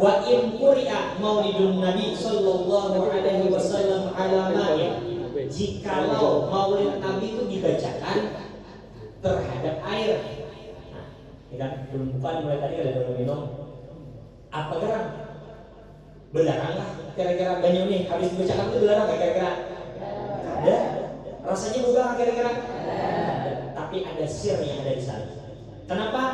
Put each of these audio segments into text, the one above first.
Wa in quri'a maulidun Nabi sallallahu alaihi wasallam ala ma'in, jikalau maulid Nabi itu dibacakan terhadap air. Nah, ini kan belum bukan mulai tadi ada dulu minum. Apa gerak? Belarang lah kira-kira banyak nih habis dibacakan itu belarang nggak kira-kira? Ada. Rasanya bukan kira-kira? Tapi ada sir yang ada di sana. Kenapa?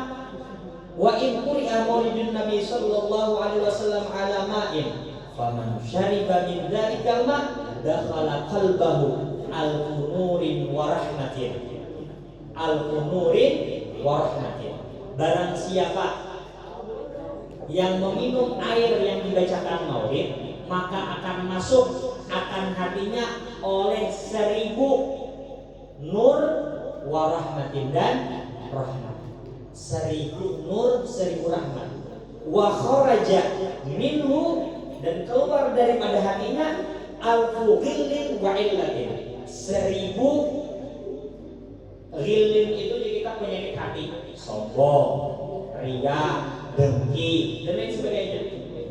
Wa in quri'a maulidun Nabi sallallahu alaihi wasallam ala ma'in faman syariba min dzalikal ma' dakhala qalbahu al-nurin wa rahmatin. Al-nurin wa rahmatin. Barang siapa yang meminum air yang dibacakan maulid, maka akan masuk akan hatinya oleh 1000 nur wa rahmatin dan rahmat. 1000 nur, 1000 rahmat. Wa kharaja minhu, dan keluar daripada hatinya alfu ghillin wa illatin. 1000 ghillin itu kita penyakit hati, sombong, ria, dengki, dan lain sebagainya.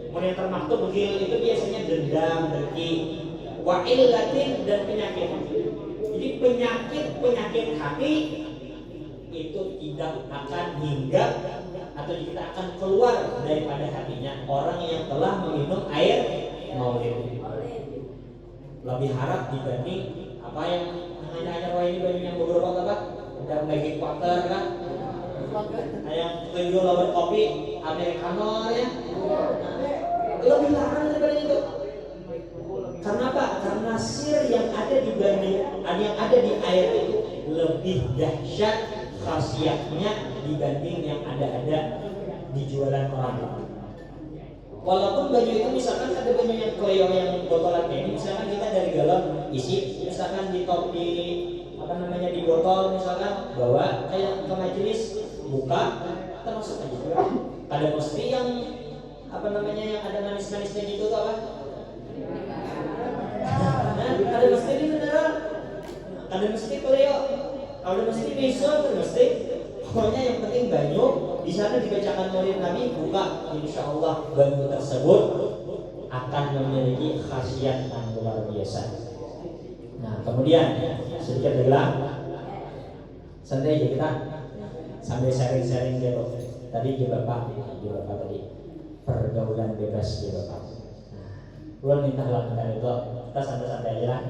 Kemudian termaktub ghil itu biasanya dendam, dengki. Wa illatin, dan penyakit. Jadi penyakit hati itu tidak akan hinggap atau tidak akan keluar daripada hatinya orang yang telah meminum air maulid. Lebih harap dibanding apa yang hanya ini banyak yang beberapa apa ada magic water kan, yang tujuh lawan kopi americano ya, lebih larang daripada itu. Karena apa? Karena sir yang ada di air itu lebih dahsyat khasiatnya dibanding yang ada di jualan orang. Walaupun baju itu misalkan ada baju yang kleyo yang botolan kayak ini, misalkan kita dari galon isi, misalkan di botol misalkan bawa kayak ke majelis buka termasuk aja juga. Ada mesti yang yang ada manis-manisnya gitu tuh apa? Nah, ada mesti ini beneran. Ada mesti kleyo. Kalau mesti besok mesti, pokoknya yang penting banyu di sana dibacakan maulid Nabi, buka, insya Allah banyu tersebut akan memiliki khasiat yang luar biasa. Nah kemudian sedikit bilang santai aja kita sambil sharing-sharing gitu. Tadi juga Bapak tadi pergaulan bebas juga Bapak. Nah, ulun minta lakukan itu kita santai-santai aja lah.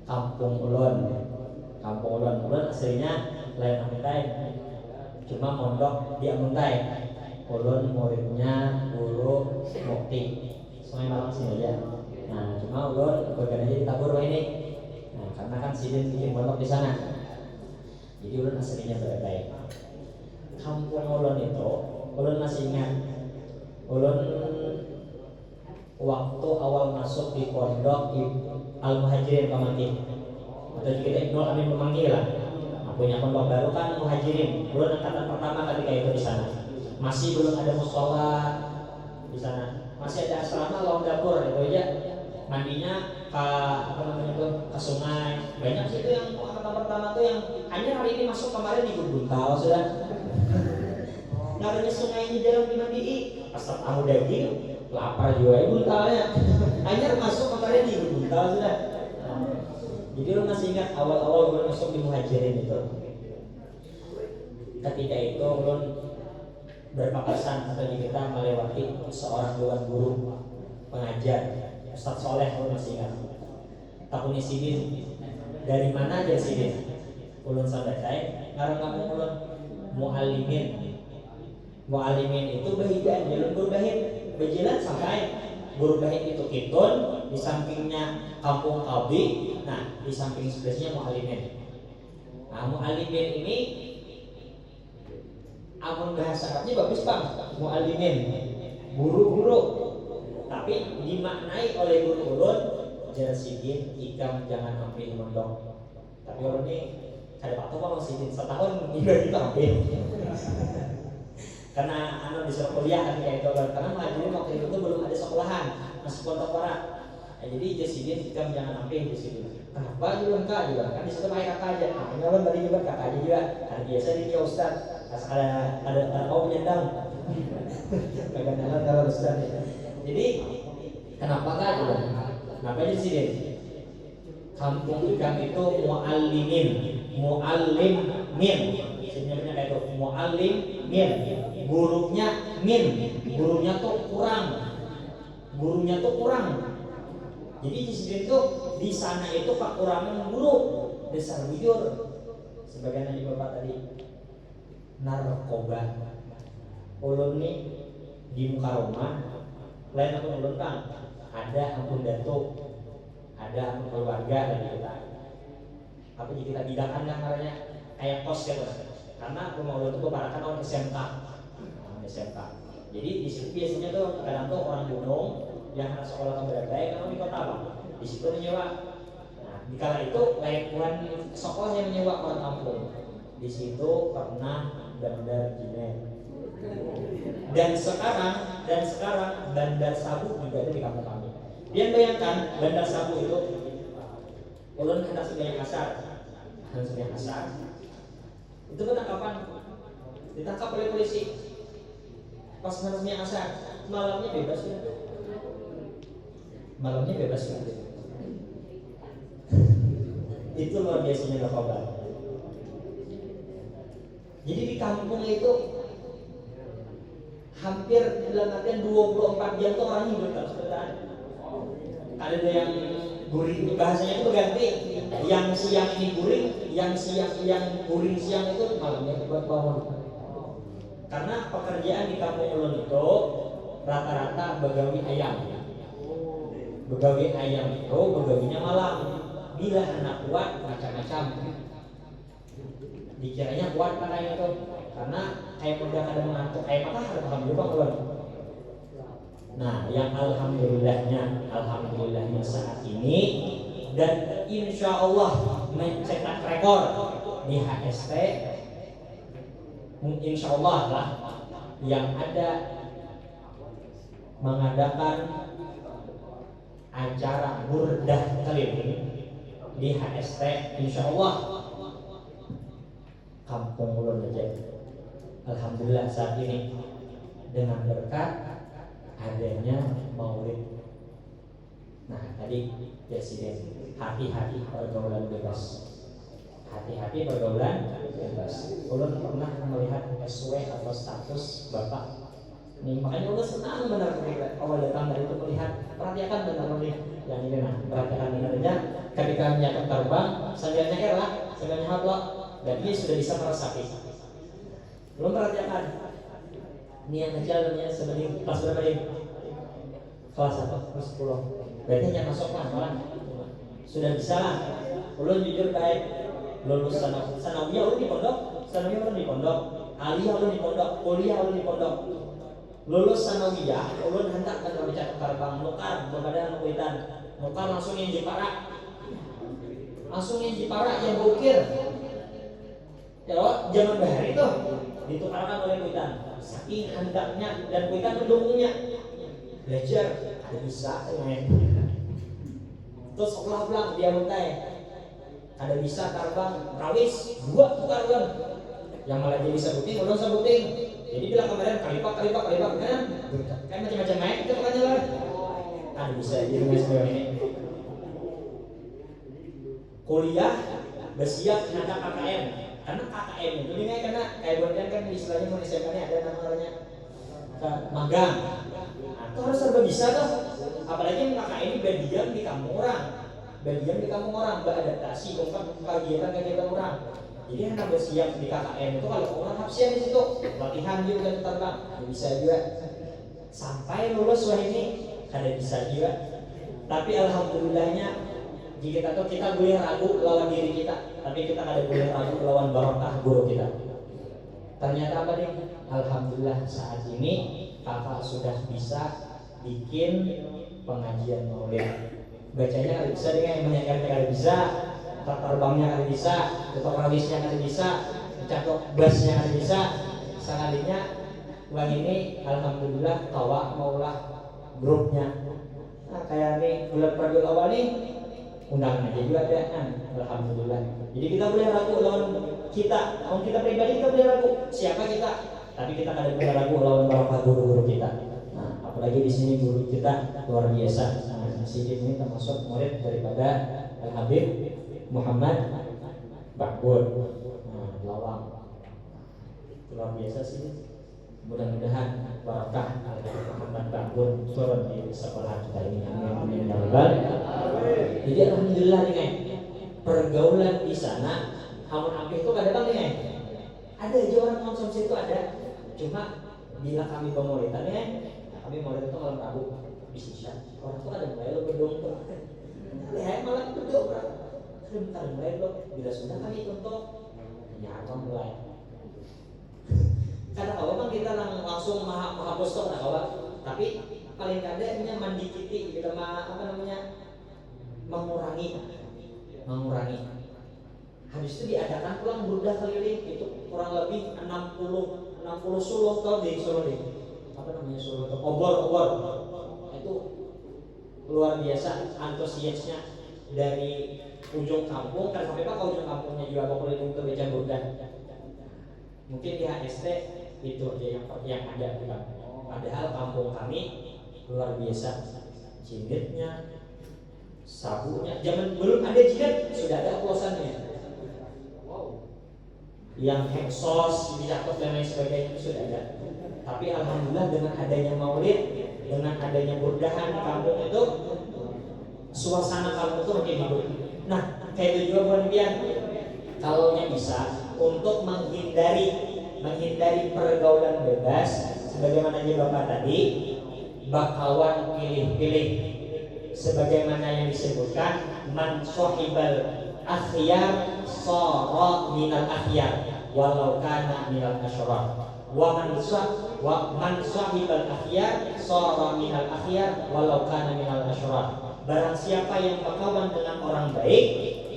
Kampung ulun aslinya lain Amuntai, cuma mondok di Amuntai. Ulun muridnya guru Mukti, Sungai Malang sini aja. Nah cuma ulun bagian aja di Tabur ini. Nah karena kan sidin bikin mondok di sana, jadi ulun aslinya Barabai. Kampung ulun itu, ulun masih ingat. Ulun waktu awal masuk di pondok di Al-Muhajirin Pamangkin, atau kita Ibnul Amin memanggil lah. Punya pondok baru kan Muhajirin. Belum angkatan pertama ketika itu di sana. Masih belum ada musola di sana. Masih ada asrama lawang dapur itu aja. Mandinya ke sungai. Banyak sih itu yang angkatan pertama tuh yang hanya hari ini masuk, kemarin di Buntal sudah. Namanya sungainya jarang dimandiin. Pas tahu daging, lapar juga Buntalnya. Hanya masuk kemarin di Buntal sudah. Jadi lu masih ingat awal-awal gue masuk di Muhajirin itu. Ketika itu ulun berpapasan atau kita melewati seorang tuan guru pengajar, Ustaz Soleh, ulun masih ingat. Takuni sidin, dari mana aja sidin? Ulun sadai, ngarang kamu ulun muallimin. Muallimin itu bahidan, jalur guru bahid, bejilan sampai guru bahid itu kitun, di sampingnya kampung Kalbi. Nah, di samping sebelahnya mu'alimin. Nah, mu'alimin ini amun bahasa Arabnya bagus Bang, mu'alimin, guru-guru. Tapi dimaknai oleh guru ulun jarsidin ikam jangan ambil mondok. Tapi orang ini ada waktu kalau sidin setahun dibagi ambil. Karena anu disuruh kuliah kan kayak itu, karena mu'alimin waktu itu belum ada sekolahan, masih pondok orang. Nah, jadi jarsidin ikam jangan ambil di situ. Kenapa juga enggak juga kan di situ pakai kakak aja. Nah, tadi juga kakak aja juga. Karena biasa dia Ustaz, ada kau penyandang. Kagak nyala kalau Ustaz. Jadi kenapa kan? Kenapa di sini? Kampung kami itu muallimin, muallimin. Sebenarnya kayak itu muallimin. Gurunya min, gurunya tuh kurang. Jadi di sini tuh di sana itu kekurangan guru. Dasar bujur. Sebagian dari Bapak tadi narkoba. Ulun nih di muka rumah lain aku ulun kan ada ampun datuk, ada ampun keluarga dari kita. Apa jadi kita bidakan kan namanya kayak kos ya bos. Karena rumah ulun itu berbarakan orang SMK. Jadi di situ biasanya tuh kadang tuh orang gunung yang anak sekolah keberadaan kan di kota bang. Di situ menyewa. Nah, di kala itu lain bukan sekolah yang menyewa orang kampung. Di situ pernah bandar Jinen. Dan sekarang bandar sabu juga ada di kampung kami. Dia bayangkan bandar sabu itu ulun hendak sebagai kasar. Itu penangkapan ditangkap oleh polisi. Pas harusnya asar, malamnya bebas ya. Itu luar biasanya narkoba. Jadi di kampung itu hampir dalam artian 24 jam tuh orang hidup terus bertahan. Ada yang guring, bahasanya itu berganti. Yang siang ini guring, yang guring siang itu malamnya buat bangun. Karena pekerjaan di kampung ulun itu rata-rata begawi ayam. Begawi ayam itu begawinya malam. Bila anak kuat macam-macam. Dikiranya kuat katanya itu. Karena kayak udah ada mengantuk, kayak apa ada alhamdulillah ulun. Nah, yang alhamdulillahnya saat ini dan insya Allah mencetak rekor di HST. Insya Allah lah yang ada mengadakan acara burdah keliling di HST, insya Allah kampung ulun aja. Alhamdulillah saat ini dengan berkat adanya maulid. Nah tadi Presiden hati-hati pergaulan bebas. Hati-hati pergaulan bebas. Ulun pernah melihat SW atau status bapak. Nih makanya ulun senang benar awal datang dari itu melihat perhatikan benar yang ini nah perhatikan benarnya ketika menyatakan terbang sambil nyeker lah sambil nyehat loh dan dia sudah bisa merasapi. Belum perhatikan. Ini yang kecil namanya sebenarnya kelas berapa ini? Kelas 1, kelas 10. Berarti hanya masuk lah malah sudah bisa lah. Ulun jujur baik lulus sanawiyah ulun di pondok, aliyah ulun di pondok, kuliah ulun di pondok. Lulus sanawiyah ulun hendak kan bicara terbang nukar berbeda nukuitan. Nukar langsung yang Jepara. Yang bukir. Ya zaman bahari itu ditukarkan oleh kuitan. Saking hendaknya dan kuitan mendukungnya. Belajar ada bisa terus sekolah pulang dia muntai ada bisa terbang rawis 2 tukar ulun yang malah jadi sebutin ulun sebutin jadi bilang kemarin kalipak kan macam-macam naik itu makanya lah ada bisa jadi seperti ini kuliah bersiap ada KKM karena KKM itu ini karena kayak buatnya kan istilahnya mau SMA ada namanya magang. Itu harus serba bisa tuh. Apalagi kakak ini berdiam di kampung orang, beradaptasi untuk kegiatan orang. Jadi yang harus siap di KKN itu kalau orang hapsian di situ, latihan juga terbang, bisa juga. Sampai lulus wah ini ada bisa juga. Tapi alhamdulillahnya jika kita boleh ragu lawan diri kita, tapi kita ada boleh ragu lawan barokah guru kita. Ternyata apa nih? Alhamdulillah saat ini kakak sudah bisa bikin pengajian maulid. Bacanya kali bisa dengan yang banyak kali bisa, terbangnya kali bisa, tutup rawisnya kali bisa, catok basnya kali bisa. Sekalinya uang ini alhamdulillah tawa maulah grupnya. Nah kayak nih bulan Rabiul Awal nih undangan aja juga ada kan. Alhamdulillah. Jadi kita boleh ragu lawan kita, kalau kita pribadi kita boleh ragu siapa kita. Tapi kita kadang ragu lawan barokah guru-guru kita. Nah, apalagi di sini guru kita luar biasa. Nah, Siddiq ini termasuk murid daripada Al-Habib Muhammad Bakbur. Nah, lawang luar biasa sih. Mudah-mudahan barakah Al-Habib Muhammad Bakbur turun di sekolah kita ini. Amin ya rabbal. Jadi alhamdulillah nih, pergaulan di sana hamun apih itu kadang nih. Ada aja orang konsumsi itu ada. Cuma bila kami pemuritannya, kami murid itu malam Rabu bisa orang tuh ada mulai lo berdongkrak. Lihat malam berdongkrak. Sebentar mulai lo. Bila sudah kami tutup, nyata mulai. Karena kalau kita langsung menghapus tuh, nah kalau tapi paling kadangnya mandi kiti kita mengurangi. Habis itu diadakan pulang burdah keliling itu kurang lebih 60 suluh tau di Solo deh. Apa namanya Solo itu? Obor. Itu luar biasa antusiasnya dari ujung kampung kan sampai ke ujung kampungnya juga mau keliling ke beca burdah. Mungkin di HST itu aja yang ada kan. Padahal kampung kami luar biasa jilidnya, sabunya. Zaman belum ada jilid sudah ada oplosannya. Yang heksos, dicatat dan lain sebagainya itu sudah ada. Tapi alhamdulillah dengan adanya maulid, dengan adanya burdahan di kampung itu, suasana kampung itu makin hidup. Nah, kayak itu juga bukan demikian. Kalau bisa untuk menghindari pergaulan bebas, sebagaimana aja Bapak tadi, bakawan pilih-pilih. Sebagaimana yang disebutkan, man sohibal akhyar sara minal akhyar walau kana minal asyrar wa man sahibal akhyar sara minal akhyar walau kana minal asyrar. Barang siapa yang berkawan dengan orang baik,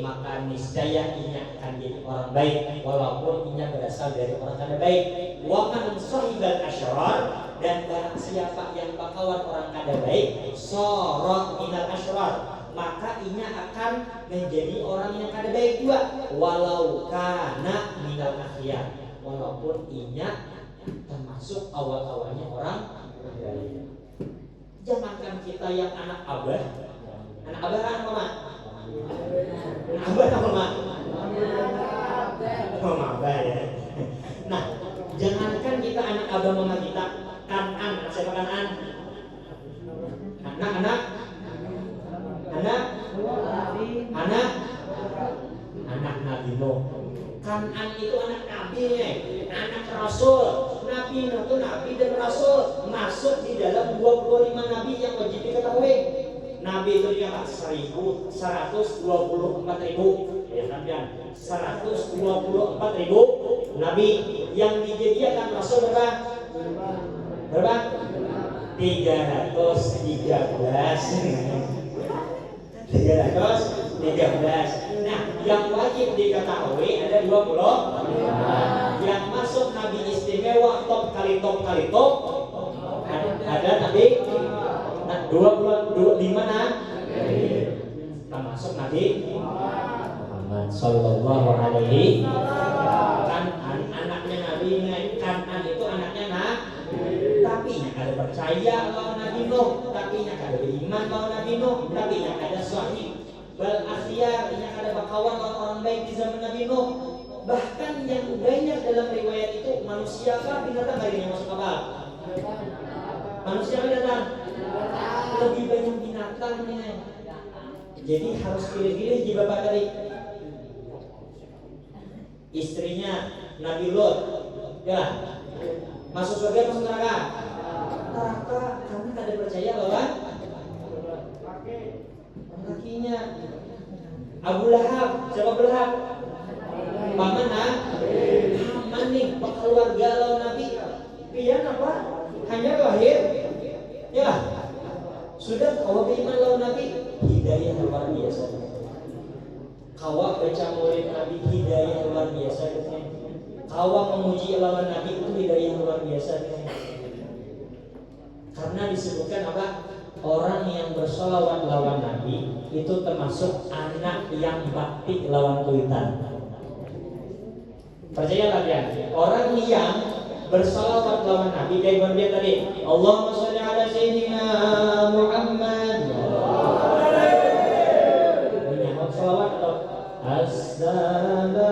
maka niscaya ia akan jadi orang baik walaupun ia berasal dari orang kada baik. Wa man sahibal asyrar, dan barang siapa yang berkawan orang kada baik, sara minal asyrar, maka ia akan menjadi orang yang kada baik juga walau kana minal akhyar, walaupun ia termasuk awal-awalnya orang baik. Jangankan kita yang anak abah kan apa mak? Abah apa mak? Abah ya. Nah, jangankan kita anak abah mama kita, kanan, siapa kanan? Anak Nabi Nuh. Kanan itu anak Nabi, anak Rasul. Nabi Nuh itu Nabi dan Rasul, masuk di dalam 25 Nabi yang wajib diketahui. Nabi itu diangkat 124.000, ya kan? 124.000 Nabi yang dijadikan Rasul berapa? 313. Nah, yang wajib diketahui ada 20. Yang masuk Nabi istimewa top kali top ada Nabi 25 termasuk Nabi Muhammad sallallahu alaihi kan anaknya Nabi Kanan itu anaknya tapi nya kada percaya lawan Nabi Nuh, tapi nya kada beriman lawan Nabi Nuh, tapi nya kada sahih bal akhyar, nya kada berkawan lawan orang baik di zaman Nabi Nuh. Bahkan yang banyak dalam riwayat itu manusia kah binatang hari yang masuk kapal? Manusia binatang? Lebih banyak binatangnya. Jadi harus pilih-pilih di bapak tadi. Istrinya Nabi Lot, ya masuk surga masuk neraka? Neraka, kami kada percaya bahwa kakinya. Abu Lahab, siapa Abu Lahab? Paman Haman nih, keluarga lawan Nabi. Pian apa? Hanya lahir, ya. Sudah kau beriman lawan Nabi, hidayah luar biasa. Kau baca murid Nabi, hidayah luar biasa. Kau memuji lawan Nabi itu hidayah luar biasa. Karena disebutkan apa? Orang yang bersolawat lawan Nabi itu termasuk anak yang bakti lawan kuitan. Percayalah ya, orang yang bersalawat lawan Nabi kayak dia tadi, Allahumma sholli ala sayyidina Muhammad. Menyahut salawat atau assalamu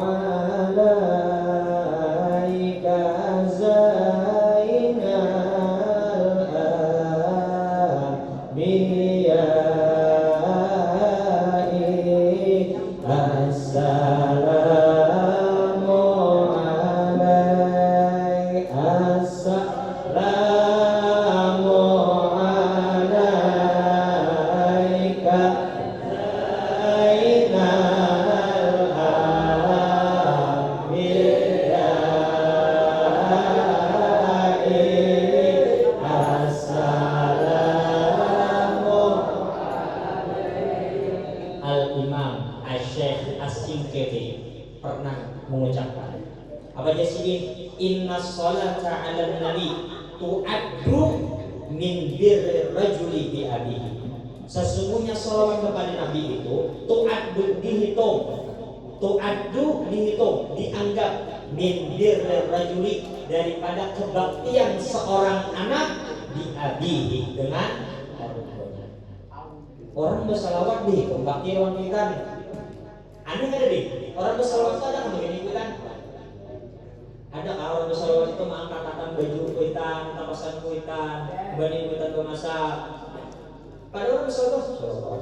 alaika zainal anbiya'i assalamu alaika assalamu alaika Al-Imam Asy-Syaikh As-Singkiti pernah mengucapkan apa aja sih, inna sholata 'alan nabi tu'addu min birri rajuli bi abihi. Sesungguhnya sholawat kepada Nabi itu tu'addu dihitung, dianggap min birri rajuli daripada kebaktian seorang anak di abihi dengan orang bersalawat di bakti lawan kita. Aneh ada deh. Orang bersalawat itu ada nggak begini kuitan? Ada orang bersalawat itu mengangkat-angkat baju kuitan, tapasan kuitan, banding kuitan memasak. Pada orang bersalawat, sallallahu.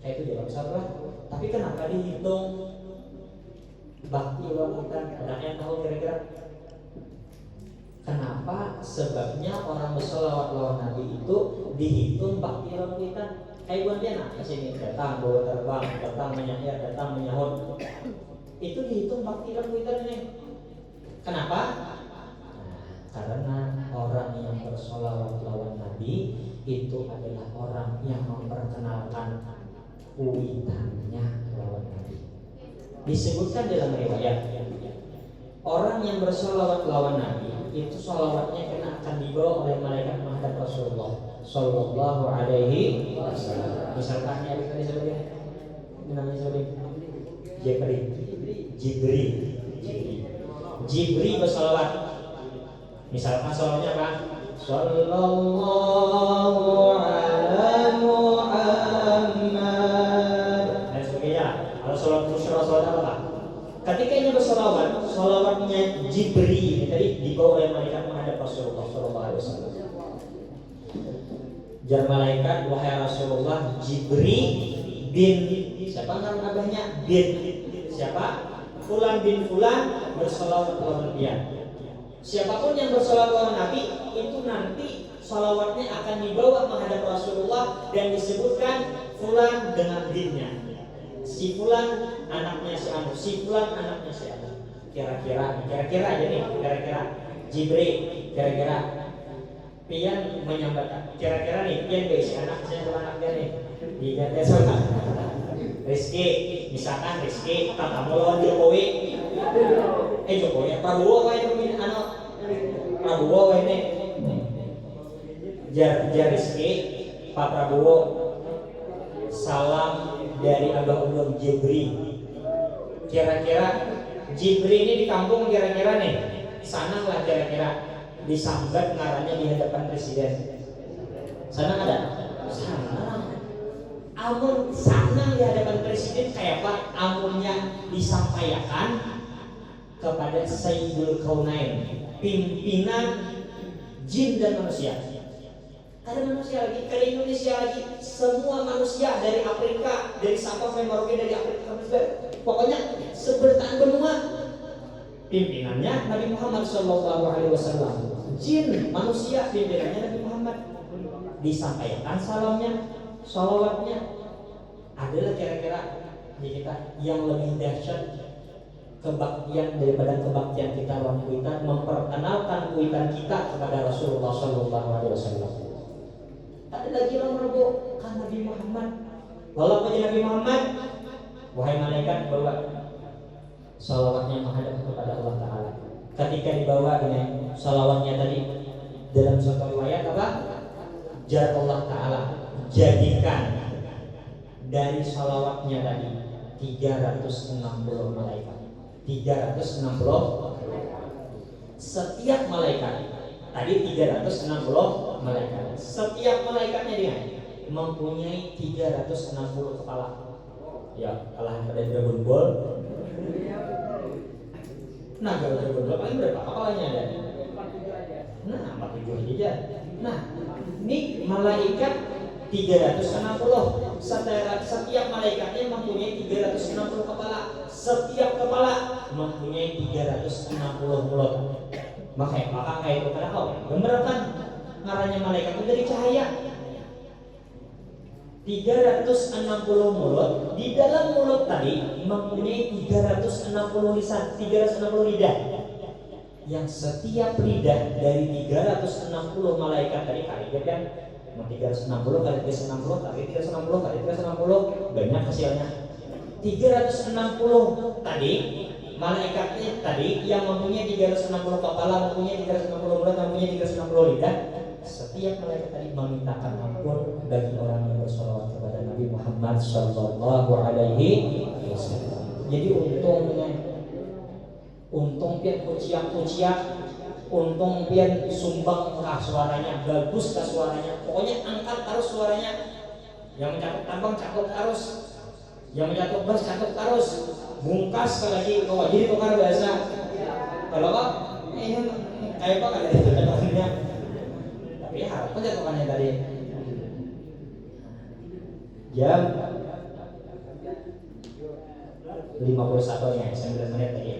Itu jangan salah. Tapi kenapa dihitung bakti lawan kita? Ada yang tahu kira-kira? Kenapa? Sebabnya orang bersalawat lawan Nabi itu dihitung bakti lawan kita. Kayak buat dia nak kesini datang bawa terbang, datang menyahir, datang menyahut. Itu dihitung bakti lawan kita ini. Kenapa? Karena orang yang bersalawat lawan Nabi itu adalah orang yang memperkenalkan kuitannya lawan Nabi. Disebutkan dalam riwayat, orang yang bersalawat lawan Nabi itu salawatnya kena akan dibawa oleh malaikat menghadap Rasulullah Sallallahu Alaihi Wasallam. Misalkan ya tadi sebenarnya namanya sebenarnya Jibri bersalawat. Misalkan salawatnya apa? Sallallahu ala Muhammad dan sebagainya. Kalau salawat musyarah salawat apa? Ketika ini bersalawat, salawatnya Jibri tadi dibawa oleh malaikat menghadap Rasulullah Sallallahu Alaihi Wasallam. Jar malaikat, wahai Rasulullah, Jibri bin siapa nama abahnya? Bin siapa? Fulan bin Fulan bersalawat lawan dia. Siapapun yang bersalawat lawan Nabi itu nanti salawatnya akan dibawa menghadap Rasulullah dan disebutkan Fulan dengan binnya. Si Fulan anaknya si Anu, si Fulan anaknya si Anu. Kira-kira aja nih, kira-kira Jibri, kira-kira pian menyambat, kira-kira nih pian si anak saya sama anak dia nih, diganti sama Rizky, misalkan Rizky katamu lawan Jokowi, Jokowi, Prabowo wae anu, Prabowo wae nih, jar Rizky, Pak Prabowo, salam dari Abah Ulum Jibri. Kira-kira Jibri ini di kampung kira-kira nih sana lah kira-kira disambat ngarannya di hadapan presiden. Sana ada? Sana. Amun sana di hadapan presiden kayak apa? Amunnya disampaikan kepada Sayyidul Kaunain, pimpinan jin dan manusia. Ada manusia lagi, ke Indonesia lagi, semua manusia dari Afrika, dari Sabah sampai Merauke, dari Afrika, pokoknya sebertaan benua. Pimpinannya Nabi Muhammad SAW. Jin, manusia, pimpinannya Nabi Muhammad. Disampaikan salamnya, salawatnya. Adalah kira-kira di kita yang lebih dahsyat kebaktian daripada kebaktian kita lawan kuitan, memperkenalkan kuitan kita kepada Rasulullah SAW. Tak ada lagi orang merebut kan Nabi Muhammad. Walaupun Nabi Muhammad, wahai malaikat bawa salawatnya menghadap kepada Allah Ta'ala. Ketika dibawa dengan salawatnya tadi dalam suatu riwayat apa? Jar Allah Ta'ala jadikan dari salawatnya tadi 360 malaikat. 360. Setiap malaikat tadi 360 malaikat. Setiap malaikatnya dia mempunyai 360 kepala. Ya, kalah pada Dragon Ball. Nah, kalau Dragon Ball paling berapa kepalanya ada? Nah, 47 aja. Nah, ini malaikat 360. Setiap malaikatnya mempunyai 360 kepala. Setiap kepala mempunyai 360 mulut. Maka kayak itu pada kau bener kan ngaranya malaikat itu dari cahaya. 360 mulut. Di dalam mulut tadi mempunyai 360 lisan, 360 lidah. Yang setiap lidah dari 360 malaikat tadi kali kan 360 kali 360 kali 360 kali 360 banyak hasilnya. 360 tadi malaikatnya tadi yang mempunyai 360 kepala, mempunyai 360 mulut, mempunyai 360 lidah. Setiap malaikat tadi memintakan ampun bagi orang yang bersolawat kepada Nabi Muhammad Sallallahu Alaihi Wasallam. Jadi untung pian kuciak, untung pian sumbang kah suaranya, bagus kah suaranya, pokoknya angkat terus suaranya. Yang mencakap tambang cakap terus, yang mencakap bass cakap terus, bungkas lagi kau jadi tukar bahasa. Kalau kok kayak apa ada itu catatannya. Tapi harap aja tukannya tadi. Jam 51 nya 9 menit lagi.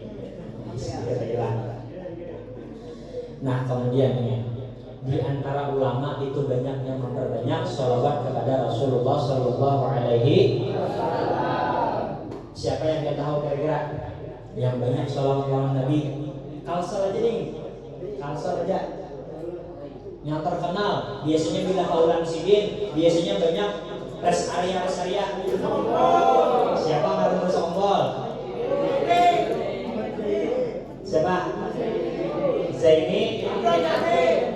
Nah, kemudian di antara ulama itu banyak yang memperbanyak sholawat kepada Rasulullah Sallallahu Alaihi Wasallam. Siapa yang kita tahu kira-kira yang banyak sholawat kepada Nabi? Kalsel aja nih, Kalsel aja. Yang terkenal biasanya bila kaulan sidin, biasanya banyak rest area. Siapa ngaruh sombol? Siapa? Zaini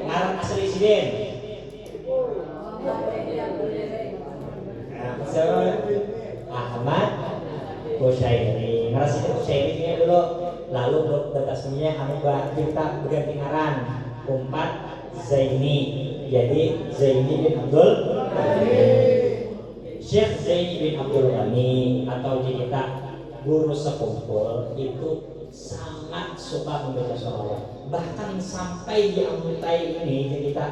ngarang asli sidin. Siapa? Ahmad Kusyairi. Ngarang sidin Kusyairinya dulu. Lalu batasnya anu kita berganti ngaran. Umpat Zaini. Jadi Zaini bin Abdul Syekh Zaini bin Abdul Ghani atau kita guru sekumpul itu sangat suka membaca sholawat. Bahkan sampai di Amutai ini kita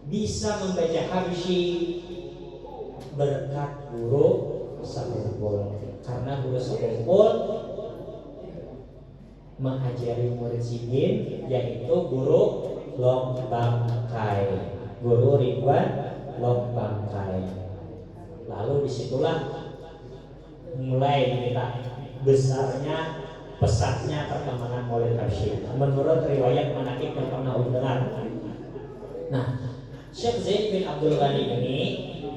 bisa membaca habsyi berkat guru sekumpul. Karena guru sekumpul mengajari murid sidin yaitu guru Lombangkai, guru Ridwan Lombangkai. Lalu disitulah mulai kita besarnya pesatnya perkembangan maulid habsyi menurut riwayat manaqib yang pernah dengar. Nah, Syekh Zain bin Abdul Ghani ini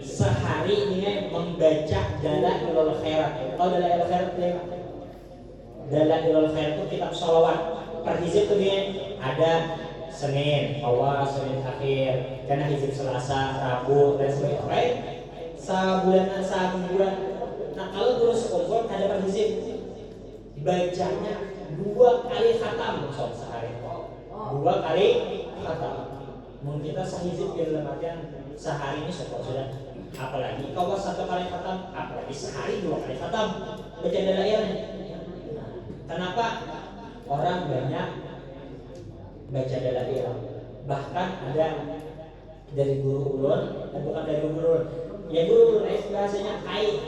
sehari ini membaca Dalailul Khairat. Tahu Dalailul Khairat? Dalailul Khairat itu kitab sholawat. Per hizib itu dia ada Senin awal, Senin akhir, karena hizib Selasa, Rabu, dan sebagainya. Sabulanan, sabulan. Nah, kalau guru sekumpul ada per hizib bacanya 2 kali khatam sehari. 2 kali khatam. Mungkin kita sehizib dalam artian sehari ini sudah. Apalagi kalau 1 kali khatam, apalagi sehari 2 kali khatam baca dalailnya. Kenapa orang banyak baca dalail? Bahkan ada dari guru ulun, bukan dari guru ulun. Ya guru ulun bahasanya kai,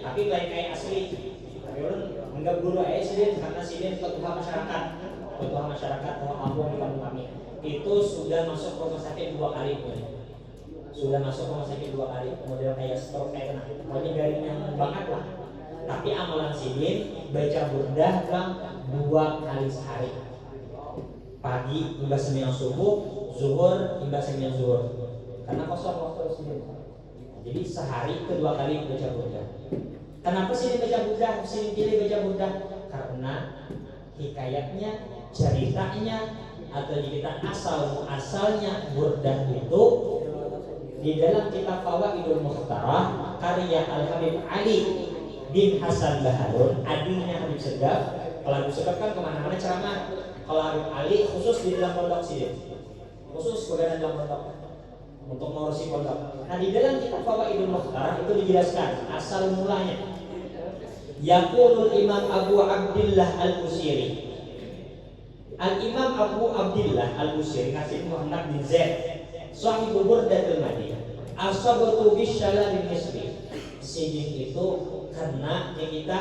tapi lain kai asli. Tapi ulun anggap guru sidin karena sidin ketua masyarakat, ketua kampung di kampung kami. Itu sudah masuk rumah sakit 2 kali. Sudah masuk rumah sakit 2 kali. Model kayak stroke kayak kena. Pokoknya garingnya banget lah. Tapi amalan sidin baca burdah kan 2 kali sehari. Pagi hingga sembilan subuh, zuhur hingga sembilan zuhur. Karena kosong waktu sidin. Jadi sehari itu 2 kali baca burdah. Kenapa sidin baca burdah? Sidin pilih baca burdah karena hikayatnya, ceritanya atau cerita asalnya burdah itu di dalam kitab Fawaidul Mukhtarah karya Al Habib Ali bin Hasan Baharun, adiknya Habib Segaf. Kalau Habib Segaf kan kemana-mana ceramah. Kalau Habib Ali khusus di dalam pondok sini, khusus berada dalam pondok untuk mengurusi pondok. Nah di dalam kitab Fawaidul Mukhtar itu dijelaskan asal mulanya. Yaqulul Imam Abu Abdillah Al-Busiri. Al-Imam Abu Abdillah Al-Busiri Qasim Muhammad bin Zaid Sahibul Burdatul Madinah asabatu bisyala bin nisbi. Sidin itu karena kita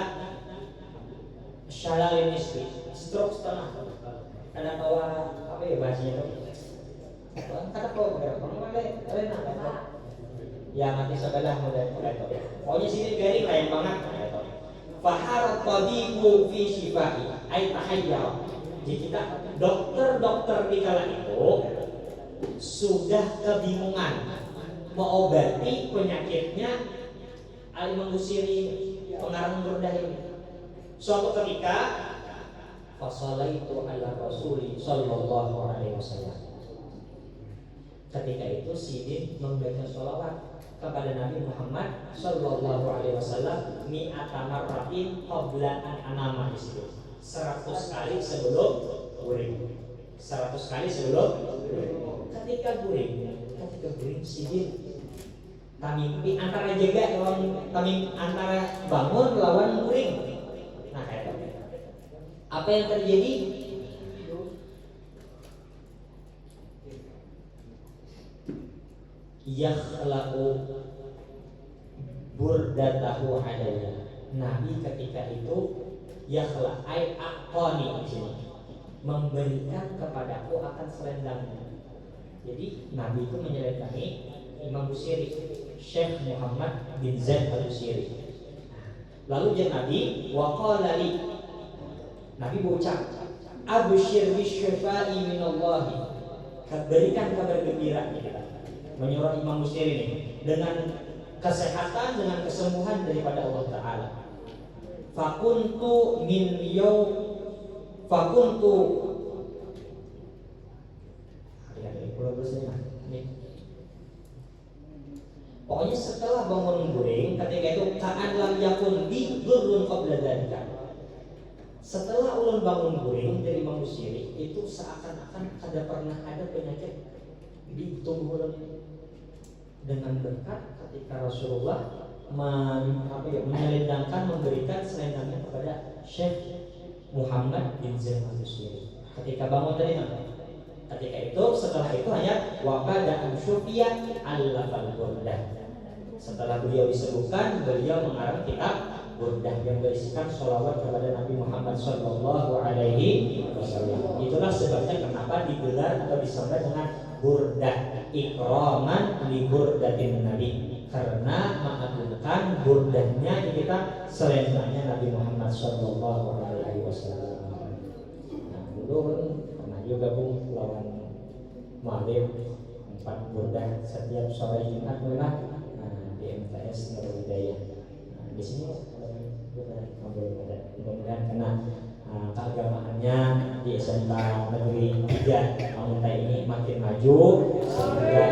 syala bin nisbi, stroke setengah. Karena bawa apa ya bahasanya itu? Kata kau berapa? Ya mati sebelah mulai itu. Pokoknya sini garing lain banget. Fahar tabibu fi shifai ay tahayyar. Jadi kita dokter-dokter di kala itu sudah kebingungan mau obati penyakitnya Al-Imam Busiri pengarang Burdah ini. Suatu ketika fasalaitu ala Rasuli sallallahu alaihi wasallam. Ketika itu Sidin membaca sholawat kepada Nabi Muhammad sallallahu alaihi wasallam mi'ata marratin qabla an anama di situ. 100 kali sebelum guring. 100 kali sebelum guring. Ketika guring Sidin tamimpi antara jaga lawan antara bangun lawan guring. Nah kayak itu. Apa yang terjadi? Yakhlaqu burdatahu alayya. Nabi ketika itu yakhlaq ay aqani di sini, memberikan kepadaku akan selendangnya. Jadi Nabi itu menyelendangi Imam Busiri, Syekh Muhammad bin Zaid Al-Busiri. Lalu dia Nabi waqala li, Nabi berucap abusyir bisyafai minallahi, berikan kabar gembira kita, menyuruh Imam Busiri ini dengan kesehatan, dengan kesembuhan daripada Allah Ta'ala. Fakuntu min yaw fakuntu pokoknya setelah bangun guring ketika itu ka'an lam yakun bi dzurrun qabla dzalika. Setelah ulun bangun guring dari Imam Busiri itu seakan-akan kada pernah ada penyakit di tubuh ulun. Dengan berkat ketika Rasulullah menyelendangkan, memberikan selendangnya kepada Syekh Muhammad bin Zaid Al-Busiri ketika bangun dari mana? Ketika itu, setelah itu hanya waqada an syufiya al-lafal burdah. Setelah beliau disembuhkan, beliau mengarang kitab Burdah yang berisikan sholawat kepada Nabi Muhammad sallallahu alaihi wasallam. Itulah sebabnya kenapa digelar atau disebut dengan Burdah, ikraman li burdatin Nabi, karena mengagungkan burdahnya kita selendangnya Nabi Muhammad sallallahu alaihi wasallam. Nah, dulu pernah juga gabung lawan Maghrib 4 burdah setiap sore Jumat mulai di MTS Nurul Hidayah. Nah, di sini mudah-mudahan karena keagamaannya di SMK Negeri 3 Pamutai ini makin maju sehingga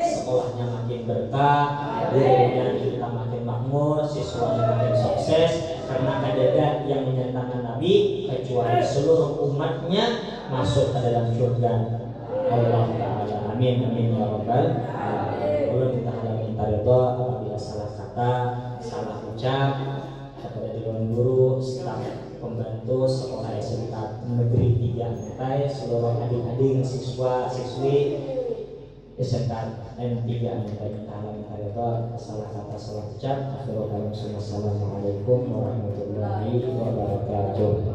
sekolahnya makin berkah, gurunya kita makin makmur, siswanya makin sukses, karena ada yang menyatakan Nabi kecuali seluruh umatnya masuk ke dalam surga Allah Ta'ala. Amin amin ya rabbal alamin. Ulun minta minta ridho apabila salah kata, salah ucap kepada dewan guru, staf pembantu sekolah SMK Negeri 3 Mutai, seluruh adik-adik siswa siswi SMK N3 Mutai, minta minta ridho salah kata, salah ucap. Assalamualaikum warahmatullahi wabarakatuh.